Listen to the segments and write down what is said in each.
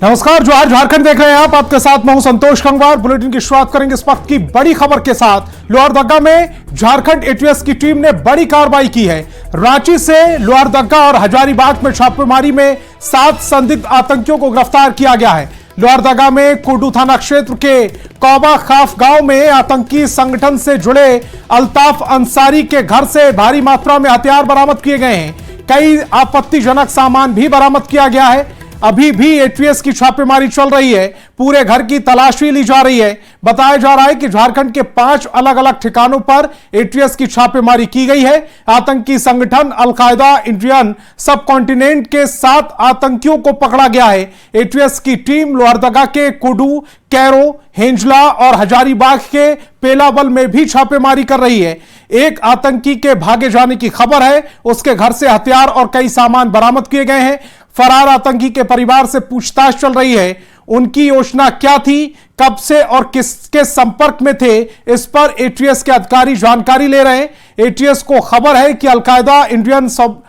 नमस्कार, जोहार, झारखंड देख रहे हैं आप। आपके साथ मैं हूं संतोष गंगवार। बुलेटिन की शुरुआत करेंगे इस वक्त की बड़ी खबर के साथ। लोहरदगा में झारखंड एटीएस की टीम ने बड़ी कार्रवाई की है। रांची से लोहरदगा और हजारीबाग में छापेमारी में 7 संदिग्ध आतंकियों को गिरफ्तार किया गया है। लोहरदगा में कुर्डू थाना क्षेत्र के कौबा खाफ गांव में आतंकी संगठन से जुड़े अल्ताफ अंसारी के घर से भारी मात्रा में हथियार बरामद किए गए हैं। कई आपत्तिजनक सामान भी बरामद किया गया है। अभी भी एटीएस की छापेमारी चल रही है। पूरे घर की तलाशी ली जा रही है। बताया जा रहा है कि झारखंड के 5 अलग अलग ठिकानों पर एटीएस की छापेमारी की गई है। आतंकी संगठन अल-कायदा इंडियन सब कॉन्टिनेंट के 7 आतंकियों को पकड़ा गया है। एटीएस की टीम लोहरदगा के कुडू, कैरो, हेंजला और हजारीबाग के पेलावल में भी छापेमारी कर रही है। एक आतंकी के भागे जाने की खबर है। उसके घर से हथियार और कई सामान बरामद किए गए हैं। फरार आतंकी के परिवार से पूछताछ चल रही है। उनकी योजना क्या थी, कब से और किसके संपर्क में थे, इस पर एटीएस के अधिकारी जानकारी ले रहे हैं। एटीएस को खबर है कि अल-कायदा इंडियन सब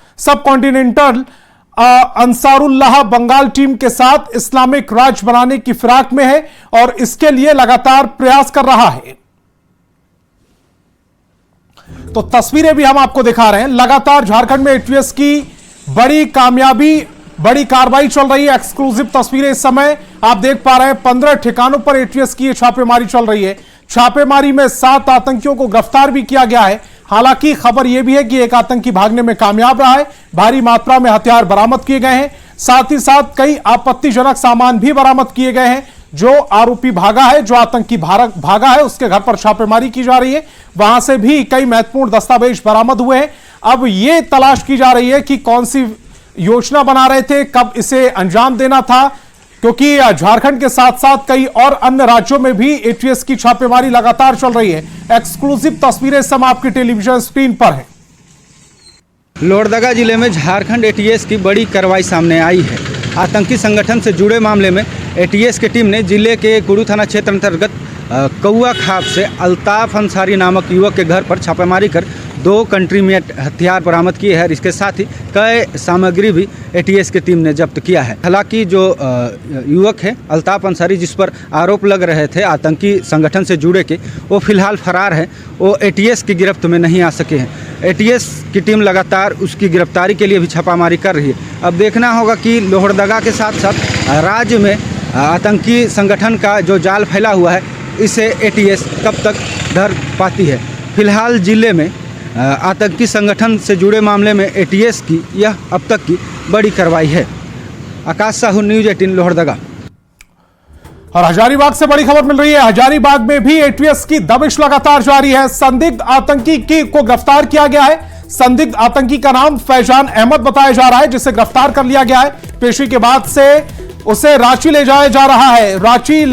कॉन्टिनेंटल अंसारुल्लाह बंगाल टीम के साथ इस्लामिक राज्य बनाने की फिराक में है और इसके लिए लगातार प्रयास कर रहा है। तो तस्वीरें भी हम आपको दिखा रहे हैं। लगातार झारखंड में एटीएस की बड़ी कामयाबी, बड़ी कार्रवाई चल रही है। एक्सक्लूसिव तस्वीरें इस समय आप देख पा रहे हैं। 15 ठिकानों पर एटीएस की छापेमारी चल रही है। छापेमारी में 7 आतंकियों को गिरफ्तार भी किया गया है। हालांकि खबर यह भी है कि एक आतंकी भागने में कामयाब रहा है। भारी मात्रा में हथियार बरामद किए गए हैं। साथ ही साथ कई आपत्तिजनक सामान भी बरामद किए गए हैं। जो आरोपी भागा है, जो आतंकी भागा है, उसके घर पर छापेमारी की जा रही है। वहां से भी कई महत्वपूर्ण दस्तावेज बरामद हुए हैं। अब यह तलाश की जा रही है कि कौन सी योजना बना रहे थे, कब इसे अंजाम देना था, क्योंकि झारखंड के साथ साथ कई और अन्य राज्यों में भी एटीएस की छापेमारी लगातार चल रही है। एक्सक्लूसिव तस्वीरें सब आपकी टेलीविजन स्क्रीन पर है। लोहरदगा जिले में झारखंड एटीएस की बड़ी कार्रवाई सामने आई है। आतंकी संगठन से जुड़े मामले में एटीएस की टीम ने जिले के कुडू थाना क्षेत्र अंतर्गत कौआ खाप से अल्ताफ अंसारी नामक युवक के घर पर छापेमारी कर 2 कंट्रीमेट हथियार बरामद किए हैं। इसके साथ ही कई सामग्री भी एटीएस की टीम ने जब्त किया है। हालांकि जो युवक है अल्ताफ अंसारी, जिस पर आरोप लग रहे थे आतंकी संगठन से जुड़े के, वो फिलहाल फरार है। वो एटीएस की गिरफ्त में नहीं आ सके हैं। एटीएस की टीम लगातार उसकी गिरफ्तारी के लिए भी छापामारी कर रही है। अब देखना होगा कि लोहरदगा के साथ साथ राज्य में आतंकी संगठन का जो जाल फैला हुआ है, इसे एटीएस कब तक धर पाती है। फिलहाल जिले में आतंकी संगठन से जुड़े मामले में एटीएस की यह अब तक की बड़ी कार्रवाई है। आकाश साहू, न्यूज़ 18 लोहरदगा। और हजारीबाग से बड़ी खबर मिल रही है। हजारीबाग में भी एटीएस की दबिश लगातार जारी है। संदिग्ध आतंकी को गिरफ्तार किया गया है। संदिग्ध आतंकी का नाम फैजान अहमद बताया जा रहा है, जिसे गिरफ्तार कर लिया गया है। पेशी के बाद से उसे रांची ले जाया जा रहा है। रांची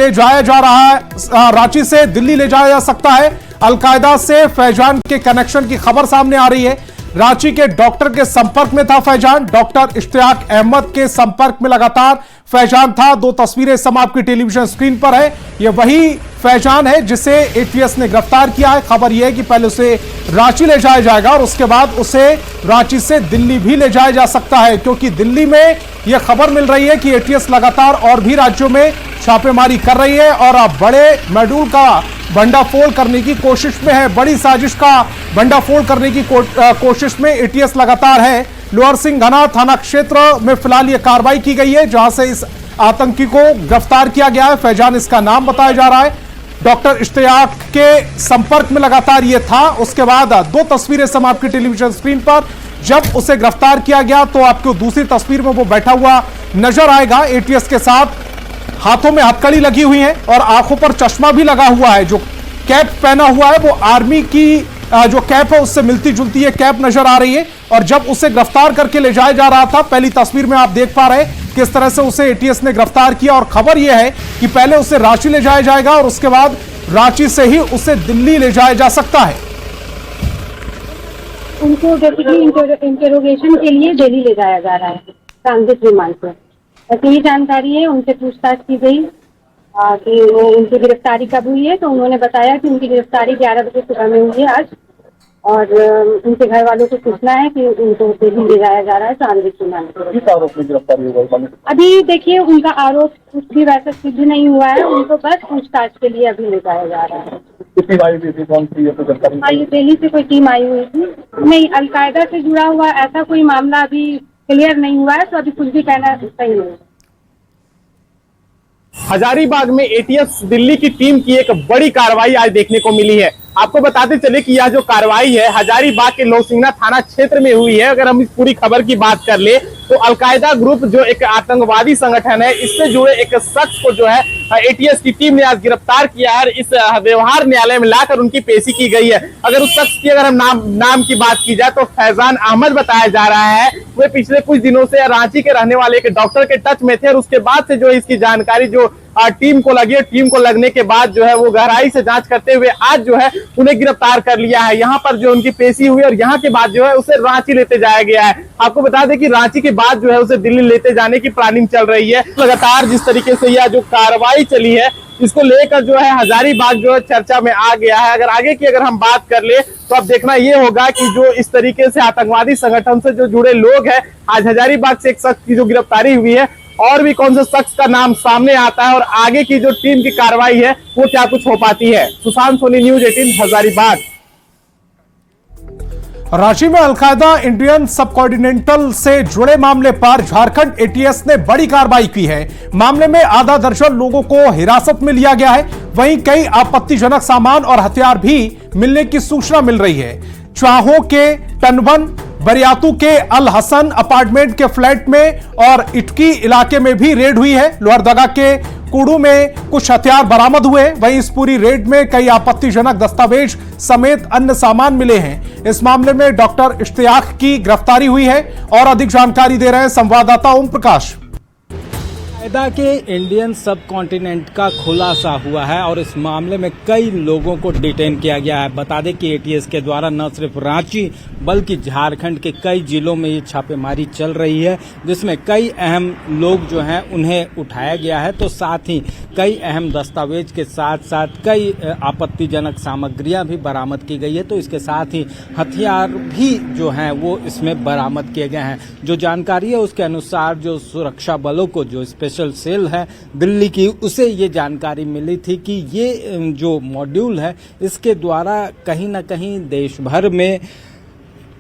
से दिल्ली ले जाया जा सकता है। अल-कायदा से फैजान के कनेक्शन की खबर सामने आ रही है। रांची के डॉक्टर के संपर्क में था फैजान। डॉक्टर इश्तियाक अहमद के संपर्क में लगातार फैजान था। 2 तस्वीरें सम आपकी टेलीविजन स्क्रीन पर है। यह वही फैजान है जिसे एटीएस ने गिरफ्तार किया है। खबर यह है कि पहले उसे रांची ले जाया जाएगा और उसके बाद उसे रांची से दिल्ली भी ले जाया जा सकता है, क्योंकि दिल्ली में यह खबर मिल रही है कि एटीएस लगातार और भी राज्यों में छापेमारी कर रही है और अब बड़े मॉड्यूल का भंडाफोड़ करने की कोशिश में है। बड़ी साजिश का भंडाफोड़ करने की कोशिश में एटीएस लगातार है। लोअर सिंघना थाना क्षेत्र में फिलहाल यह कार्रवाई की गई है, जहां से इस आतंकी को गिरफ्तार किया गया है। फैजान इसका नाम बताया जा रहा है। डॉक्टर इश्तियाक के संपर्क में लगातार यह था। उसके बाद 2 तस्वीरें सम आपकी टेलीविजन स्क्रीन पर। जब उसे गिरफ्तार किया गया तो आपको दूसरी तस्वीर में वो बैठा हुआ नजर आएगा। एटीएस के साथ हाथों में हथकड़ी लगी हुई है और आंखों पर चश्मा भी लगा हुआ है। जो कैप पहना हुआ है वो आर्मी की जो कैप है उससे मिलती जुलती है कैप नजर आ रही है। और जब उसे गिरफ्तार करके ले जाया जा रहा था, पहली तस्वीर में आप देख पा रहे हैं किस तरह से उसे एटीएस ने गिरफ्तार किया। और खबर यह है कि पहले उसे रांची ले जाया जाएगा और उसके बाद रांची से ही उसे दिल्ली ले जाया जा सकता है। उनको बेसिकली इंटेरोगेशन के लिए दिल्ली ले जाया जा रहा है ट्रांजिट रिमांड पर। ऐसी ही जानकारी है। उनसे पूछताछ की गई कि वो उनकी गिरफ्तारी कब हुई है, तो उन्होंने बताया कि उनकी गिरफ्तारी 11 बजे सुबह में हुई है आज। और उनके घर वालों को सूचना है कि उनको दिल्ली ले जाया जा रहा है ट्रांजिट रिमांड पर। अभी देखिए उनका आरोप कुछ भी वैसा सिद्ध नहीं हुआ है, उनको बस पूछताछ के लिए अभी ले जाया जा रहा है। कितनी आई हुई थी, कौन सी ये दिल्ली से कोई टीम आई हुई थी। नहीं, अलकायदा से जुड़ा हुआ ऐसा कोई मामला अभी क्लियर नहीं हुआ है, तो अभी कुछ भी कहना सही नहीं। हजारीबाग में एटीएस दिल्ली की टीम की एक बड़ी कार्रवाई आज देखने को मिली है। आपको बताते चले कि यह जो कार्रवाई है हजारीबाग के लोसिंगना थाना क्षेत्र में हुई है। अगर हम इस पूरी खबर की बात कर ले तो अलकायदा ग्रुप जो एक आतंकवादी संगठन है, इससे जुड़े एक शख्स को जो है एटीएस की टीम ने आज गिरफ्तार किया है। इस व्यवहार न्यायालय में लाकर उनकी पेशी की गई है। अगर उस शख्स की अगर हम नाम की बात की जाए तो फैजान अहमद बताया जा रहा है। वे पिछले कुछ दिनों से रांची के रहने वाले एक डॉक्टर के टच में थे और उसके बाद से जो इसकी जानकारी जो टीम को लगी, टीम को लगने के बाद जो है वो गहराई से जांच करते हुए आज जो है उन्हें गिरफ्तार कर लिया है। यहाँ पर जो उनकी पेशी हुई और यहाँ के बाद जो है उसे रांची लेते जाया गया है। आपको बता दें कि रांची के बाद जो है उसे दिल्ली लेते जाने की प्लानिंग चल रही है। लगातार जिस तरीके से यह जो कार्रवाई चली है इसको लेकर जो है हजारीबाग जो है चर्चा में आ गया है। अगर आगे की अगर हम बात कर ले तो अब देखना ये होगा कि जो इस तरीके से आतंकवादी संगठन से जो जुड़े लोग हैं, आज हजारीबाग से एक शख्स की जो गिरफ्तारी हुई है और भी कौन से शख्स का नाम सामने आता है और आगे की जो टीम की कार्रवाई है वो क्या कुछ हो पाती है। सुशांत सोनी, न्यूज़ 18 हजारीबाग। रांची में अलकायदा इंडियन सब कॉन्टिनेंटल से जुड़े मामले पर झारखंड एटीएस ने बड़ी कार्रवाई की है। मामले में आधा दर्जन लोगों को हिरासत में लिया गया है। वहीं कई आपत्तिजनक सामान और हथियार भी मिलने की सूचना मिल रही है। चाहों के टनवन, बरियातू के अल हसन अपार्टमेंट के फ्लैट में और इटकी इलाके में भी रेड हुई है। लोहरदगा के कुड़ू में कुछ हथियार बरामद हुए। वहीं इस पूरी रेड में कई आपत्तिजनक दस्तावेज समेत अन्य सामान मिले हैं। इस मामले में डॉक्टर इश्तियाक की गिरफ्तारी हुई है और अधिक जानकारी दे रहे हैं संवाददाता ओम प्रकाश। अलकायदा के इंडियन सब कॉन्टिनेंट का खुलासा हुआ है और इस मामले में कई लोगों को डिटेन किया गया है। बता दें कि एटीएस के द्वारा न सिर्फ रांची बल्कि झारखंड के कई जिलों में ये छापेमारी चल रही है, जिसमें कई अहम लोग जो हैं उन्हें उठाया गया है। तो साथ ही कई अहम दस्तावेज के साथ साथ कई आपत्तिजनक सामग्रियां भी बरामद की गई है। तो इसके साथ ही हथियार भी जो हैं वो इसमें बरामद किए गए हैं। जो जानकारी है उसके अनुसार जो सुरक्षा बलों को जो स्पेशल सेल है दिल्ली की, उसे ये जानकारी मिली थी कि ये जो मॉड्यूल है इसके द्वारा कहीं ना कहीं देश भर में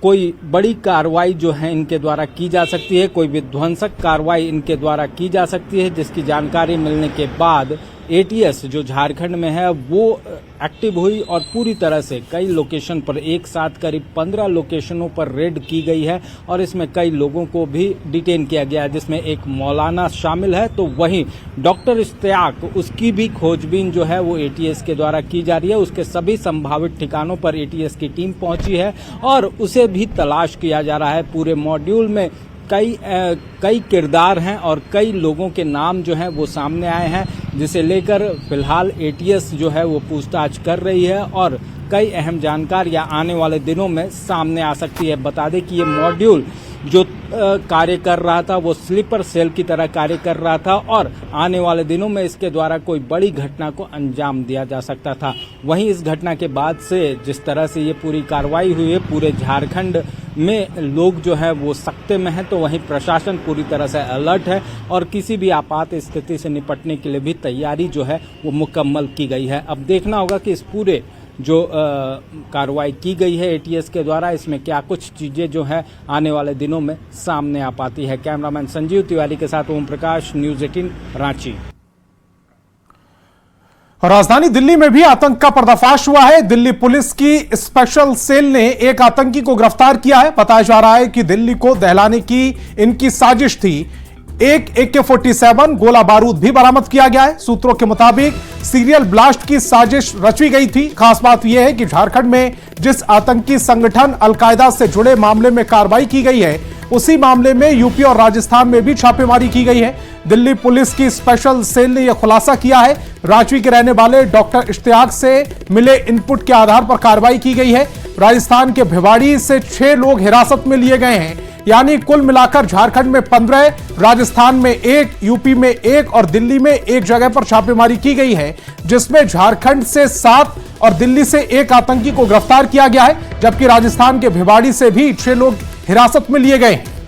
कोई बड़ी कार्रवाई जो है इनके द्वारा की जा सकती है, कोई विध्वंसक कार्रवाई इनके द्वारा की जा सकती है, जिसकी जानकारी मिलने के बाद एटीएस जो झारखंड में है वो एक्टिव हुई और पूरी तरह से कई लोकेशन पर एक साथ करीब 15 लोकेशनों पर रेड की गई है और इसमें कई लोगों को भी डिटेन किया गया है, जिसमें एक मौलाना शामिल है। तो वहीं डॉक्टर इश्तियाक, उसकी भी खोजबीन जो है वो एटीएस के द्वारा की जा रही है। उसके सभी संभावित ठिकानों पर एटीएस की टीम पहुंची है और उसे भी तलाश किया जा रहा है। पूरे मॉड्यूल में कई किरदार हैं और कई लोगों के नाम जो हैं वो सामने आए हैं, जिसे लेकर फिलहाल एटीएस जो है वो पूछताछ कर रही है और कई अहम जानकारियां आने वाले दिनों में सामने आ सकती है। बता दें कि ये मॉड्यूल जो कार्य कर रहा था वो स्लीपर सेल की तरह कार्य कर रहा था और आने वाले दिनों में इसके द्वारा कोई बड़ी घटना को अंजाम दिया जा सकता था। वहीं इस घटना के बाद से जिस तरह से ये पूरी कार्रवाई हुई है, पूरे झारखंड में लोग जो है वो सख्ते में हैं, तो वहीं प्रशासन पूरी तरह से अलर्ट है और किसी भी आपात स्थिति से निपटने के लिए भी तैयारी जो है वो मुकम्मल की गई है। अब देखना होगा कि इस पूरे जो कार्रवाई की गई है एटीएस के द्वारा, इसमें क्या कुछ चीजें जो है आने वाले दिनों में सामने आ पाती है। कैमरामैन संजीव तिवारी के साथ ओम प्रकाश, न्यूज़ 18 रांची। राजधानी दिल्ली में भी आतंक का पर्दाफाश हुआ है। दिल्ली पुलिस की स्पेशल सेल ने एक आतंकी को गिरफ्तार किया है। बताया जा रहा है कि दिल्ली को दहलाने की इनकी साजिश थी। एक AK-47 गोला बारूद भी बरामद किया गया है। सूत्रों के मुताबिक सीरियल ब्लास्ट की साजिश रची गई थी। खास बात यह है कि झारखंड में जिस आतंकी संगठन अलकायदा से जुड़े मामले में कार्रवाई की गई है, उसी मामले में यूपी और राजस्थान में भी छापेमारी की गई है। दिल्ली पुलिस की स्पेशल सेल ने यह खुलासा किया है। रांची के रहने वाले डॉक्टर इश्तियाक से मिले इनपुट के आधार पर कार्रवाई की गई है। राजस्थान के भिवाड़ी से 6 लोग हिरासत में लिए गए हैं। यानी कुल मिलाकर झारखंड में 15, राजस्थान में 1, यूपी में 1 और दिल्ली में 1 जगह पर छापेमारी की गई है, जिसमें झारखंड से 7 और दिल्ली से 1 आतंकी को गिरफ्तार किया गया है, जबकि राजस्थान के भिवाड़ी से भी 6 लोग हिरासत में लिए गए हैं।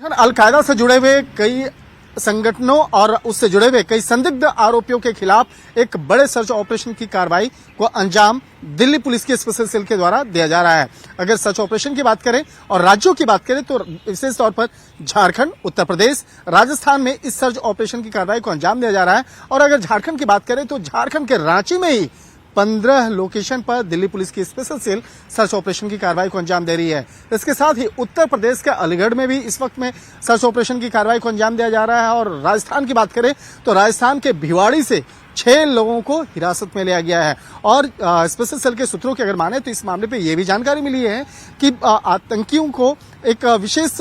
अलकायदा से जुड़े हुए कई संगठनों और उससे जुड़े हुए कई संदिग्ध आरोपियों के खिलाफ एक बड़े सर्च ऑपरेशन की कार्रवाई को अंजाम दिल्ली पुलिस की स्पेशल सेल के द्वारा दिया जा रहा है। अगर सर्च ऑपरेशन की बात करें और राज्यों की बात करें तो विशेष तौर पर झारखंड, उत्तर प्रदेश, राजस्थान में इस सर्च ऑपरेशन की कार्रवाई को अंजाम दिया जा रहा है। और अगर झारखंड की बात करें तो झारखंड के रांची में ही 15 लोकेशन पर दिल्ली पुलिस की स्पेशल सेल सर्च ऑपरेशन की कार्रवाई को अंजाम दे रही है। इसके साथ ही उत्तर प्रदेश के अलीगढ़ में भी इस वक्त में सर्च ऑपरेशन की कार्रवाई को अंजाम दिया जा रहा है। और राजस्थान की बात करें तो राजस्थान के भिवाड़ी से 6 लोगों को हिरासत में लिया गया है। और स्पेशल सेल के सूत्रों की अगर माने तो इस मामले पे ये भी जानकारी मिली है कि आतंकियों को एक विशेष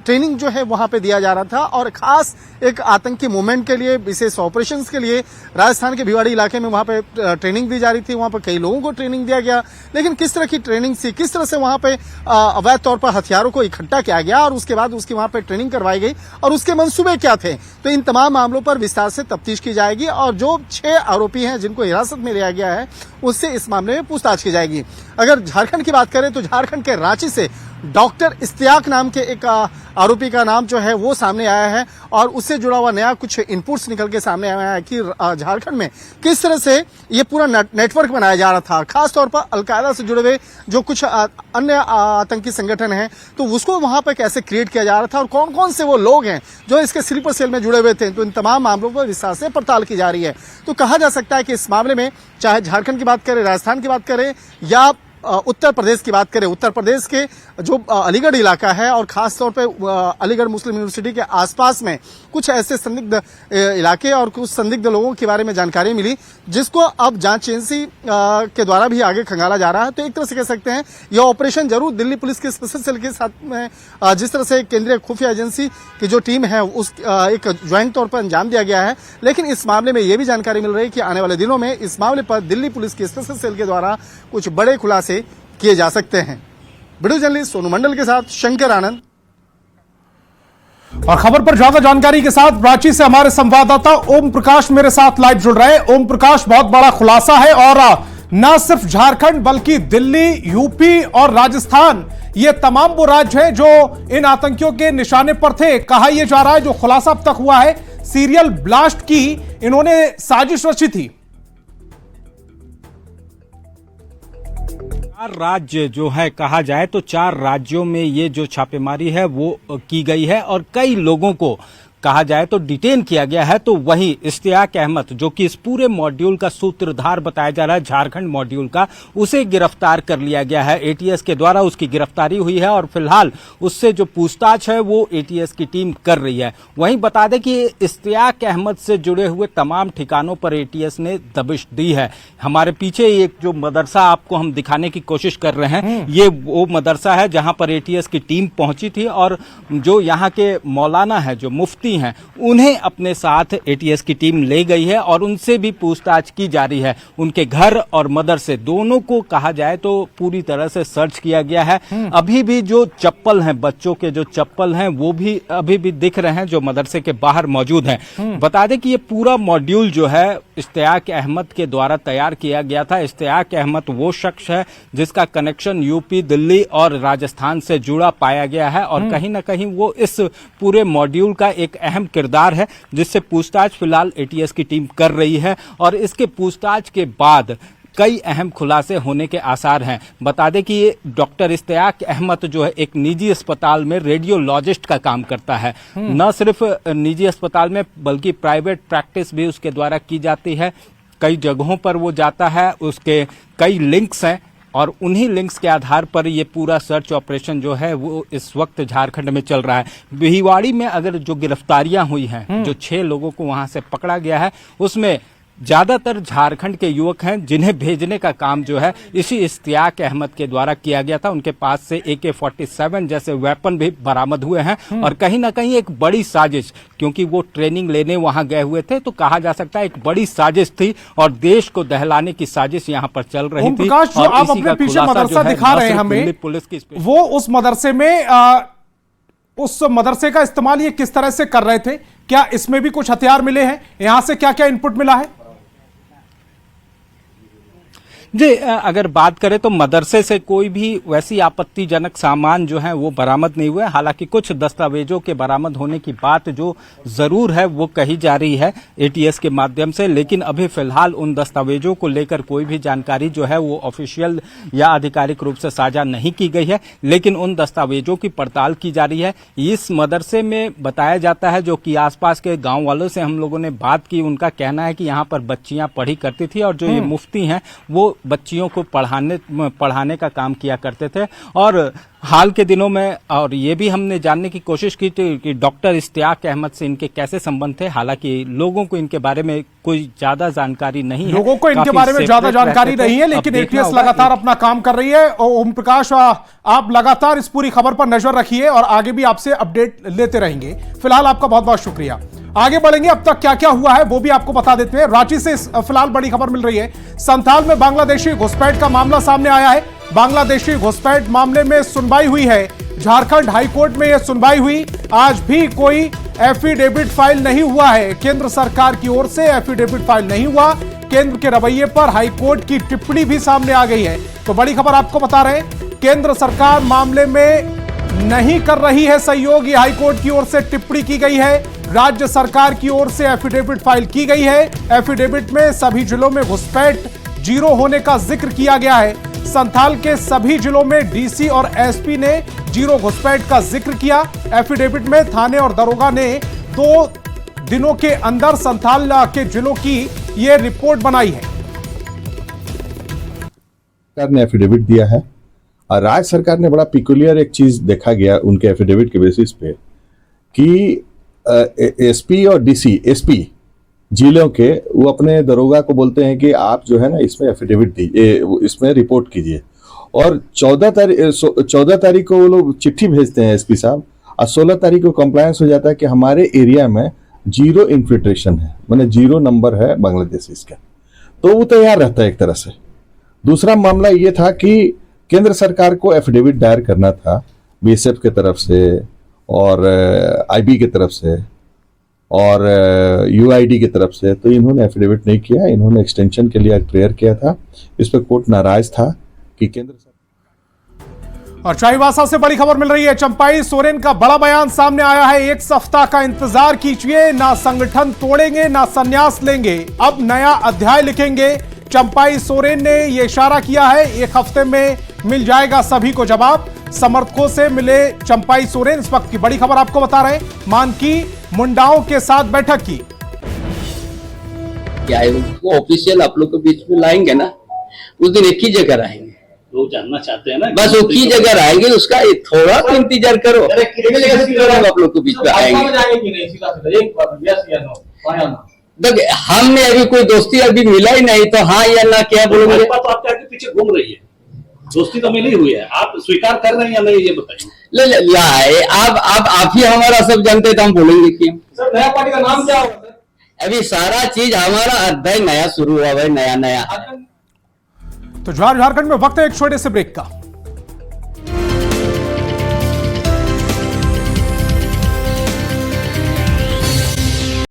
ट्रेनिंग जो है वहां पे दिया जा रहा था और खास एक आतंकी मूवमेंट के लिए, विशेष ऑपरेशंस के लिए राजस्थान के भिवाड़ी इलाके में वहां पे ट्रेनिंग दी जा रही थी। वहां पर कई लोगों को ट्रेनिंग दिया गया, लेकिन किस तरह की ट्रेनिंग थी, किस तरह से वहां पे अवैध तौर पर हथियारों को इकट्ठा किया गया और उसके बाद उसकी वहां पे ट्रेनिंग करवाई गई और उसके मंसूबे क्या थे, तो इन तमाम मामलों पर विस्तार से तफ्तीश की जाएगी। और जो 6 आरोपी हैं जिनको हिरासत में लिया गया है उससे इस मामले में पूछताछ की जाएगी। अगर झारखंड की बात करें तो झारखंड के रांची से डॉक्टर इश्तियाक नाम के एक आरोपी का नाम जो है वो सामने आया है और उससे जुड़ा हुआ नया कुछ इनपुट्स निकल के सामने आया है कि झारखंड में किस तरह से ये पूरा नेटवर्क बनाया जा रहा था। खासतौर पर अलकायदा से जुड़े हुए जो कुछ अन्य आतंकी संगठन हैं तो उसको वहां पर कैसे क्रिएट किया जा रहा था और कौन कौन से वो लोग हैं जो इसके स्लीपर सेल में जुड़े हुए थे। तो इन तमाम मामलों पर विस्तार से पड़ताल की जा रही है। तो कहा जा सकता है कि इस मामले में चाहे झारखंड की बात करें, राजस्थान की बात करें या उत्तर प्रदेश की बात करें, उत्तर प्रदेश के जो अलीगढ़ इलाका है और खास तौर पे अलीगढ़ मुस्लिम यूनिवर्सिटी के आसपास में कुछ ऐसे संदिग्ध इलाके और कुछ संदिग्ध लोगों के बारे में जानकारी मिली जिसको अब जांच एजेंसी के द्वारा भी आगे खंगाला जा रहा है। तो एक तरह से कह सकते हैं यह ऑपरेशन जरूर दिल्ली पुलिस के स्पेशल सेल के साथ में जिस तरह से केंद्रीय खुफिया एजेंसी की जो टीम है उस एक ज्वाइंट तौर पर अंजाम दिया गया है, लेकिन इस मामले में यह भी जानकारी मिल रही है कि आने वाले दिनों में इस मामले पर दिल्ली पुलिस की स्पेशल सेल के द्वारा कुछ बड़े खुलासे किए जा सकते हैं। वीडियो जर्नलिस्ट सोनू मंडल के साथ शंकर आनंद। और खबर पर ज्यादा जानकारी के साथ रांची से हमारे संवाददाता ओम प्रकाश मेरे साथ लाइव जुड़ रहे हैं। ओम प्रकाश, बहुत बड़ा खुलासा है और न सिर्फ झारखंड बल्कि दिल्ली, यूपी और राजस्थान, ये तमाम वो राज्य हैं जो इन आतंकियों के निशाने पर थे। कहा यह जा रहा है, जो खुलासा अब तक हुआ है, सीरियल ब्लास्ट की इन्होंने साजिश रची थी। 4 राज्य जो है, कहा जाए तो 4 राज्यों में ये जो छापेमारी है वो की गई है और कई लोगों को कहा जाए तो डिटेन किया गया है। तो वही इश्तियाक अहमद, जो कि इस पूरे मॉड्यूल का सूत्रधार बताया जा रहा है, झारखंड मॉड्यूल का, उसे गिरफ्तार कर लिया गया है। एटीएस के द्वारा उसकी गिरफ्तारी हुई है और फिलहाल उससे जो पूछताछ है वो एटीएस की टीम कर रही है। वहीं बता दें कि इश्तियाक अहमद से जुड़े हुए तमाम ठिकानों पर एटीएस ने दबिश दी है। हमारे पीछे एक जो मदरसा आपको हम दिखाने की कोशिश कर रहे हैं, ये वो मदरसा है जहां पर एटीएस की टीम पहुंची थी और जो यहाँ के मौलाना है, जो मुफ्ती हैं, उन्हें अपने साथ एटीएस की टीम ले गई है और उनसे भी पूछताछ की जा रही है। उनके घर और मदरसे दोनों को कहा जाए तो पूरी तरह से सर्च किया गया है। अभी भी जो चप्पल हैं, बच्चों के जो चप्पल हैं, वो भी अभी भी दिख रहे हैं जो मदरसे के बाहर मौजूद हैं। बता दें कि ये पूरा मॉड्यूल जो है इश्तियाक अहमद के द्वारा तैयार किया गया था। इश्तियाक अहमद वो शख्स है जिसका कनेक्शन यूपी, दिल्ली और राजस्थान से जुड़ा पाया गया है और कहीं ना कहीं वो इस पूरे मॉड्यूल का एक अहम किरदार है, जिससे पूछताछ फिलहाल एटीएस की टीम कर रही है और इसके पूछताछ के बाद कई अहम खुलासे होने के आसार हैं। बता दें कि ये डॉक्टर इश्तियाक अहमद जो है एक निजी अस्पताल में रेडियोलॉजिस्ट का काम करता है। न सिर्फ निजी अस्पताल में बल्कि प्राइवेट प्रैक्टिस भी उसके द्वारा की जाती है। कई जगहों पर वो जाता है, उसके कई लिंक्स हैं और उन्हीं लिंक्स के आधार पर ये पूरा सर्च ऑपरेशन जो है वो इस वक्त झारखंड में चल रहा है। भिवाड़ी में अगर जो गिरफ्तारियां हुई हैं, जो 6 लोगों को वहां से पकड़ा गया है, उसमें ज्यादातर झारखंड के युवक हैं जिन्हें भेजने का काम जो है इसी इश्तियाक अहमद के द्वारा किया गया था। उनके पास से AK-47 जैसे वेपन भी बरामद हुए हैं और कहीं ना कहीं एक बड़ी साजिश, क्योंकि वो ट्रेनिंग लेने वहां गए हुए थे, तो कहा जा सकता है एक बड़ी साजिश थी और देश को दहलाने की साजिश यहां पर चल रही थी। प्रकाश, जो आप अपने पीछे मदरसा दिखा रहे हैं हमें, पुलिस की वो उस मदरसे में उस मदरसे का इस्तेमाल ये किस तरह से कर रहे थे? क्या इसमें भी कुछ हथियार मिले हैं? यहां से क्या क्या इनपुट मिला है? जी, अगर बात करें तो मदरसे से कोई भी वैसी आपत्तिजनक सामान जो है वो बरामद नहीं हुए। हालांकि कुछ दस्तावेजों के बरामद होने की बात जो जरूर है वो कही जा रही है ATS के माध्यम से, लेकिन अभी फिलहाल उन दस्तावेजों को लेकर कोई भी जानकारी जो है वो ऑफिशियल या आधिकारिक रूप से साझा नहीं की गई है, लेकिन उन दस्तावेजों की पड़ताल की जा रही है। इस मदरसे में बताया जाता है, जो कि आसपास के गाँव वालों से हम लोगों ने बात की, उनका कहना है कि यहाँ पर बच्चियां पढ़ी करती थी और जो ये मुफ्ती हैं वो बच्चियों को पढ़ाने का काम किया करते थे। और हाल के दिनों में और ये भी हमने जानने की कोशिश की थी कि डॉक्टर इश्तियाक अहमद से इनके कैसे संबंध थे। हालांकि लोगों को इनके बारे में कोई ज्यादा जानकारी नहीं है, लोगों को इनके बारे में ज्यादा जानकारी नहीं है, लेकिन ATS लगातार अपना काम कर रही है। और ओम प्रकाश, आप लगातार इस पूरी खबर पर नजर रखिए और आगे भी आपसे अपडेट लेते रहेंगे। फिलहाल आपका बहुत बहुत शुक्रिया। आगे बढ़ेंगे, अब तक क्या क्या हुआ है वो भी आपको बता देते हैं। रांची से फिलहाल बड़ी खबर मिल रही है। संथाल में बांग्लादेशी घुसपैठ का मामला सामने आया है। बांग्लादेशी घुसपैठ मामले में सुनवाई हुई है। झारखंड हाईकोर्ट में यह सुनवाई हुई। आज भी कोई एफिडेविट फाइल नहीं हुआ है। केंद्र सरकार की ओर से एफिडेविट फाइल नहीं हुआ। केंद्र के रवैये पर हाईकोर्ट की टिप्पणी भी सामने आ गई है। तो बड़ी खबर आपको बता रहे हैं, केंद्र सरकार मामले में नहीं कर रही है सहयोग, ये हाईकोर्ट की ओर से टिप्पणी की गई है। राज्य सरकार की ओर से एफिडेविट फाइल की गई है। एफिडेविट में सभी जिलों में घुसपैठ जीरो होने का जिक्र किया गया है। संथाल के सभी जिलों में DC और SP ने जीरो घुसपैठ का जिक्र किया। एफिडेविट में थाने और दरोगा ने 2 दिनों के अंदर संथाल के जिलों की यह रिपोर्ट बनाई है। सरकार ने एफिडेविट दिया है और राज्य सरकार ने बड़ा पिकुलियर एक चीज देखा गया उनके एफिडेविट के बेसिस पे कि SP और DC, SP जिलों के वो अपने दरोगा को बोलते हैं कि आप जो है ना इसमें एफिडेविट दीजिए, इसमें रिपोर्ट कीजिए। और 14 तारीख को वो लोग चिट्ठी भेजते हैं SP साहब, और 16 तारीख को कंप्लायंस हो जाता है कि हमारे एरिया में जीरो इन्फिल्ट्रेशन है, माने जीरो नंबर है बांग्लादेश इसका, तो वो तैयार रहता है एक तरह से। दूसरा मामला ये था कि केंद्र सरकार को एफिडेविट दायर करना था BSF के तरफ से और IB के तरफ से और UID की तरफ से, तो इन्होंने एफिडेविट नहीं किया। इन्होंने एक्सटेंशन के लिए प्रेयर किया था। इस पर कोर्ट नाराज था कि केंद्र सरकार। और चाईबासा से बड़ी खबर मिल रही है। चंपाई सोरेन का बड़ा बयान सामने आया है। 1 सप्ताह का इंतजार कीजिए, ना संगठन तोड़ेंगे ना संन्यास लेंगे, अब नया अध्याय लिखेंगे। चंपाई सोरेन ने यह इशारा किया है, 1 हफ्ते में मिल जाएगा सभी को जवाब। समर्थकों से मिले चंपाई सोरेन। इस वक्त की बड़ी खबर आपको बता रहे हैं, मानकी मुंडाओं के साथ बैठक की। क्या है वो ऑफिशियल आप लोग के बीच में लाएंगे ना, उस दिन एक ही जगह रहेंगे, लोग जानना चाहते हैं ना, बस एक ही जगह रहेंगे, उसका थोड़ा तो इंतजार करो। आप लोग के बीच में आएंगे। हमने अभी कोई दोस्ती अभी मिला ही नहीं, तो हाँ या ना क्या बोलोगे? तो आपके आगे पीछे घूम रही है, दोस्ती तो मिली हुई है, आप स्वीकार कर रहे हैं या नहीं ये बताइए। आप ही हमारा सब जानते तो हम बोलेंगे कि सर नया पार्टी का नाम क्या होगा? अभी सारा चीज हमारा अध्याय नया शुरू हुआ है, नया। तो झारखंड में वक्त है एक छोटे से ब्रेक का।